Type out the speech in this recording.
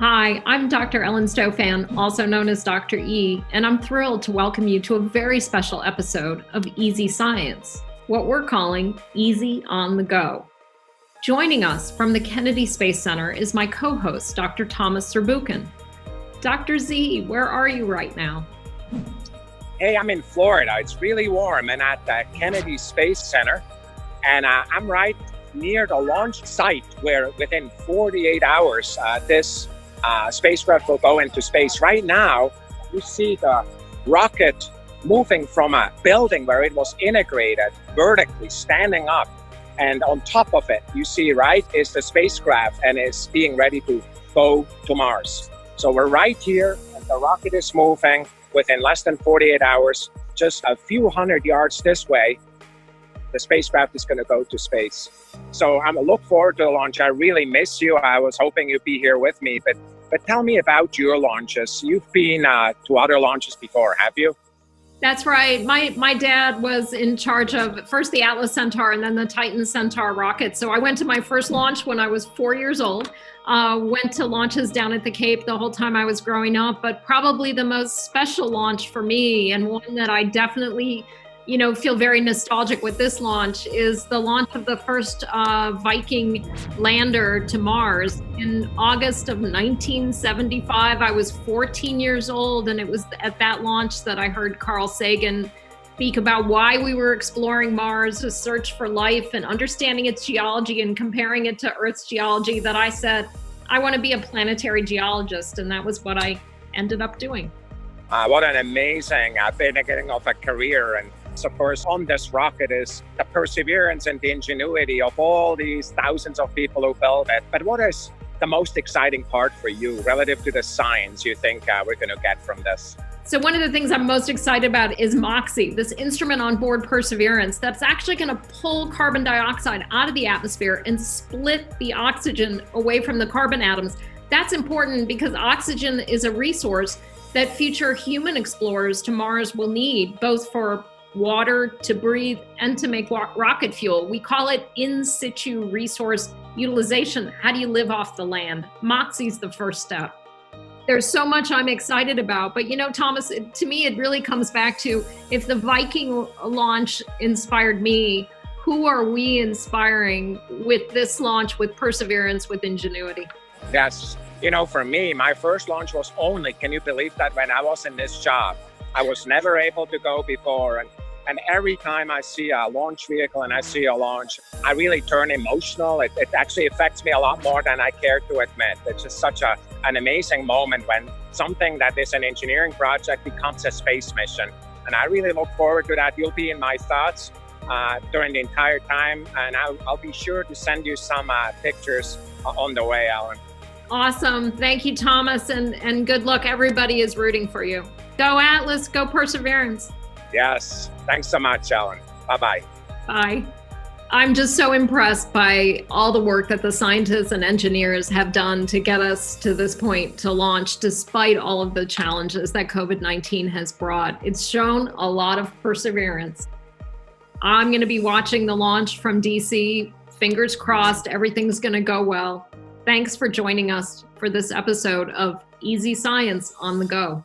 Hi, I'm Dr. Ellen Stofan, also known as Dr. E, and I'm thrilled to welcome you to a very special episode of EZScience, what we're calling Easy on the Go. Joining us from the Kennedy Space Center is my co-host, Dr. Thomas Zurbuchen. Dr. Z, where are you right now? Hey, I'm in Florida. It's really warm and at the Kennedy Space Center. And I'm right near the launch site where within 48 hours, this spacecraft will go into space. Right now, you see the rocket moving from a building where it was integrated vertically, standing up. And on top of it, you see, right, is the spacecraft and it's being ready to go to Mars. So we're right here and the rocket is moving within less than 48 hours, just a few hundred yards this way. The spacecraft is going to go to space. So I'm look forward to the launch. I really miss you. I was hoping you'd be here with me, but tell me about your launches. You've been to other launches before, have you? That's right. My dad was in charge of first the Atlas Centaur and then the Titan Centaur rocket. So I went to my first launch when I was 4 years old. Went to launches down at the Cape the whole time I was growing up, but probably the most special launch for me, and one that I definitely feel very nostalgic with this launch, is the launch of the first Viking lander to Mars in August of 1975. I was 14 years old, and it was at that launch that I heard Carl Sagan speak about why we were exploring Mars to search for life and understanding its geology and comparing it to Earth's geology, that I said, I want to be a planetary geologist, and that was what I ended up doing. What an amazing beginning of a career. And of course, on this rocket is the perseverance and the ingenuity of all these thousands of people who built it. But what is the most exciting part for you relative to the science you think we're going to get from this? So one of the things I'm most excited about is MOXIE, this instrument on board Perseverance that's actually going to pull carbon dioxide out of the atmosphere and split the oxygen away from the carbon atoms. That's important because oxygen is a resource that future human explorers to Mars will need, both for water to breathe and to make rocket fuel. We call it in situ resource utilization. How do you live off the land? MOXIE's the first step. There's so much I'm excited about, but Thomas, to me, it really comes back to, if the Viking launch inspired me, who are we inspiring with this launch, with Perseverance, with Ingenuity? Yes. For me, my first launch was only, can you believe that, when I was in this job? I was never able to go before. And every time I see a launch vehicle and I see a launch, I really turn emotional. It actually affects me a lot more than I care to admit. It's just such an amazing moment when something that is an engineering project becomes a space mission. And I really look forward to that. You'll be in my thoughts during the entire time. And I'll be sure to send you some pictures on the way, Ellen. Awesome. Thank you, Thomas. And good luck. Everybody is rooting for you. Go Atlas, go Perseverance. Yes. Thanks so much, Ellen. Bye-bye. Bye. I'm just so impressed by all the work that the scientists and engineers have done to get us to this point to launch, despite all of the challenges that COVID-19 has brought. It's shown a lot of perseverance. I'm going to be watching the launch from DC. Fingers crossed, everything's going to go well. Thanks for joining us for this episode of EZScience on the Go.